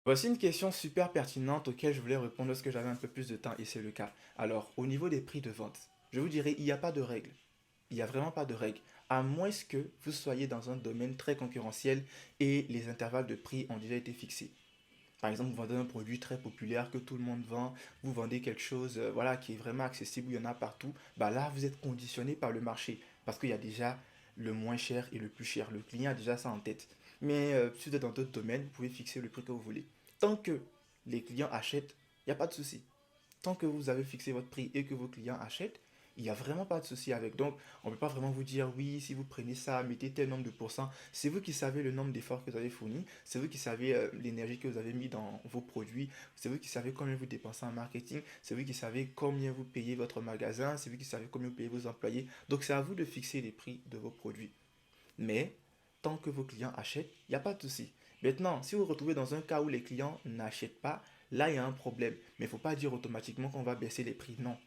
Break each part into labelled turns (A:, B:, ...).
A: Voici une question super pertinente auquel je voulais répondre lorsque j'avais un peu plus de temps et c'est le cas. Alors, au niveau des prix de vente, je vous dirais, il n'y a pas de règle. Il n'y a vraiment pas de règle. À moins que vous soyez dans un domaine très concurrentiel et les intervalles de prix ont déjà été fixés. Par exemple, vous vendez un produit très populaire que tout le monde vend, vous vendez quelque chose voilà, qui est vraiment accessible, il y en a partout. Bah là, vous êtes conditionné par le marché parce qu'il y a déjà le moins cher et le plus cher. Le client a déjà ça en tête. Mais si vous êtes dans d'autres domaines, vous pouvez fixer le prix que vous voulez. Tant que les clients achètent, il n'y a pas de souci. Tant que vous avez fixé votre prix et que vos clients achètent, il n'y a vraiment pas de souci avec. Donc, on ne peut pas vraiment vous dire oui, si vous prenez ça, mettez tel nombre de pourcents. C'est vous qui savez le nombre d'efforts que vous avez fournis. C'est vous qui savez l'énergie que vous avez mis dans vos produits. C'est vous qui savez combien vous dépensez en marketing. C'est vous qui savez combien vous payez votre magasin. C'est vous qui savez combien vous payez vos employés. Donc, c'est à vous de fixer les prix de vos produits. Mais tant que vos clients achètent, il n'y a pas de souci. Maintenant, si vous vous retrouvez dans un cas où les clients n'achètent pas, là, il y a un problème. Mais il ne faut pas dire automatiquement qu'on va baisser les prix. Non.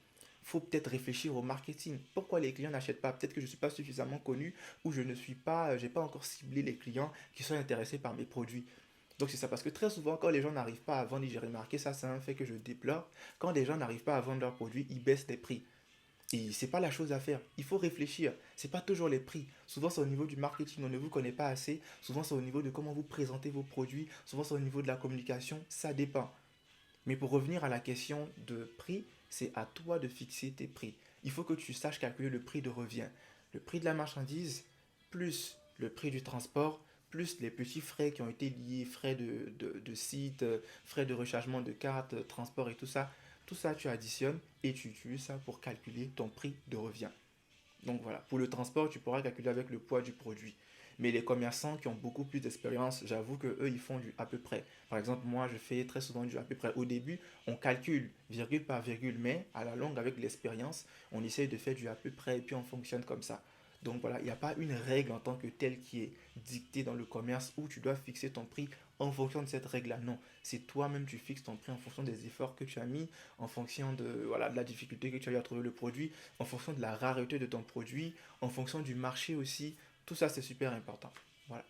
A: Il faut peut-être réfléchir au marketing. Pourquoi les clients n'achètent pas? Peut-être que je ne suis pas suffisamment connu ou je ne suis pas, j'ai pas encore ciblé les clients qui sont intéressés par mes produits. Donc c'est ça, parce que très souvent, quand les gens n'arrivent pas à vendre, et j'ai remarqué ça, c'est un fait que je déplore, quand les gens n'arrivent pas à vendre leurs produits, ils baissent les prix. Et c'est pas la chose à faire. Il faut réfléchir. C'est pas toujours les prix. Souvent c'est au niveau du marketing, on ne vous connaît pas assez. Souvent c'est au niveau de comment vous présentez vos produits. Souvent c'est au niveau de la communication. Ça dépend. Mais pour revenir à la question de prix, c'est à toi de fixer tes prix. Il faut que tu saches calculer le prix de revient. Le prix de la marchandise, plus le prix du transport, plus les petits frais qui ont été liés, frais de site, frais de rechargement de carte, transport et tout ça. Tout ça, tu additionnes et tu utilises ça pour calculer ton prix de revient. Donc voilà, pour le transport, tu pourras calculer avec le poids du produit. Mais les commerçants qui ont beaucoup plus d'expérience, j'avoue que eux, ils font du à peu près. Par exemple, moi, je fais très souvent du à peu près. Au début, on calcule virgule par virgule, mais à la longue, avec l'expérience, on essaye de faire du à peu près et puis on fonctionne comme ça. Donc voilà, il n'y a pas une règle en tant que telle qui est dictée dans le commerce où tu dois fixer ton prix en fonction de cette règle-là. Non, c'est toi-même tu fixes ton prix en fonction des efforts que tu as mis, en fonction de, voilà, de la difficulté que tu as eu à trouver le produit, en fonction de la rareté de ton produit, en fonction du marché aussi. Tout ça, c'est super important. Voilà.